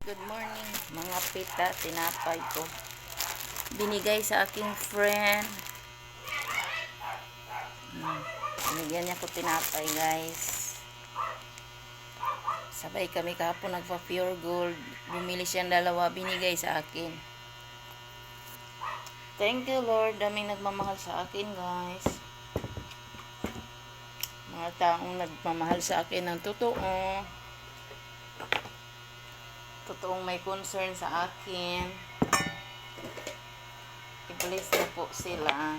Good morning, mga pita, tinapay ko. Binigay sa aking friend. Binigyan niya ko tinapay, guys. Sabay kami kahapon nagpa-pure gold. Bumili siyang dalawa, binigay sa akin. Thank you, Lord. Daming nagmamahal sa akin, guys. Mga taong nagmamahal sa akin ng totoo. Totoong may concern sa akin. I-bless na po sila.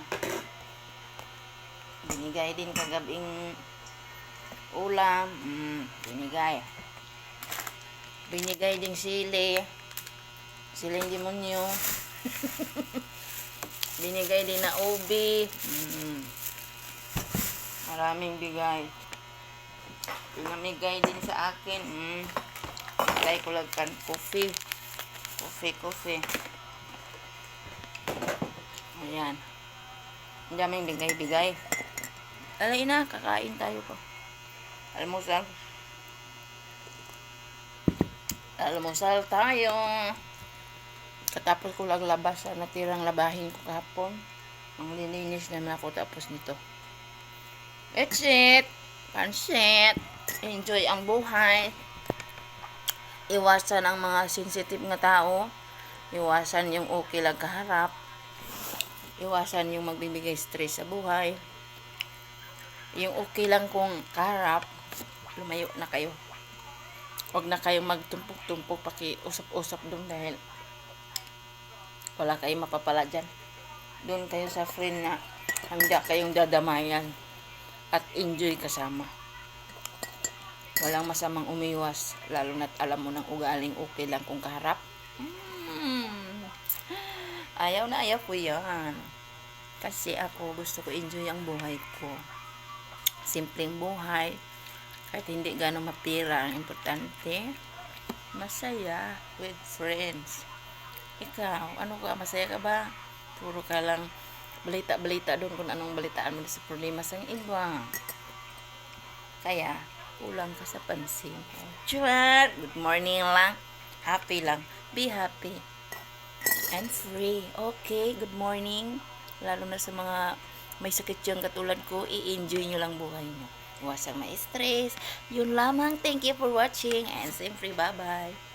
Binigay din kagabing ulam. Binigay. Binigay din sili. Siling demonyo. Binigay din na ubi. Maraming bigay. Pinamigay din sa akin. Try ko lang kan coffee. Coffee. Ayan. Ang daming bigay-bigay. Alay na, kakain tayo po. Almusal tayo. Katapos ko lang labas sa natirang labahin ko kahapon. Ang lilinis naman ako tapos nito. That's it. Pansit. Enjoy ang buhay. Iwasan ang mga sensitive nga tao. Iwasan yung okay lang kaharap. Iwasan yung magbibigay stress sa buhay. Yung okay lang kung kaharap, lumayo na kayo. Huwag na kayong magtumpok-tumpok, paki-usap-usap doon dahil wala kayong mapapala dyan. Doon kayo sa friend na handa kayong dadamayan at enjoy kasama. Walang masamang umiwas, lalo na't alam mo ng ugaling okay lang kung kaharap. Ayaw na ayaw ko yan. Kasi ako gusto ko enjoy ang buhay ko. Simpleng buhay. Kahit hindi gano'ng mapira, ang importante, masaya with friends. Ikaw, ano ka? Masaya ka ba? Puro ka lang balita-balita doon kung anong balitaan mo sa problema sa iba. Kaya, kulang ka sa pansin. Chua! Good morning lang. Happy lang. Be happy. And free. Okay, good morning. Lalo na sa mga may sakit yung katulad ko, i-enjoy nyo lang buhay mo. Iwasang ma-stress. Yun lamang. Thank you for watching. And siyempre, bye-bye.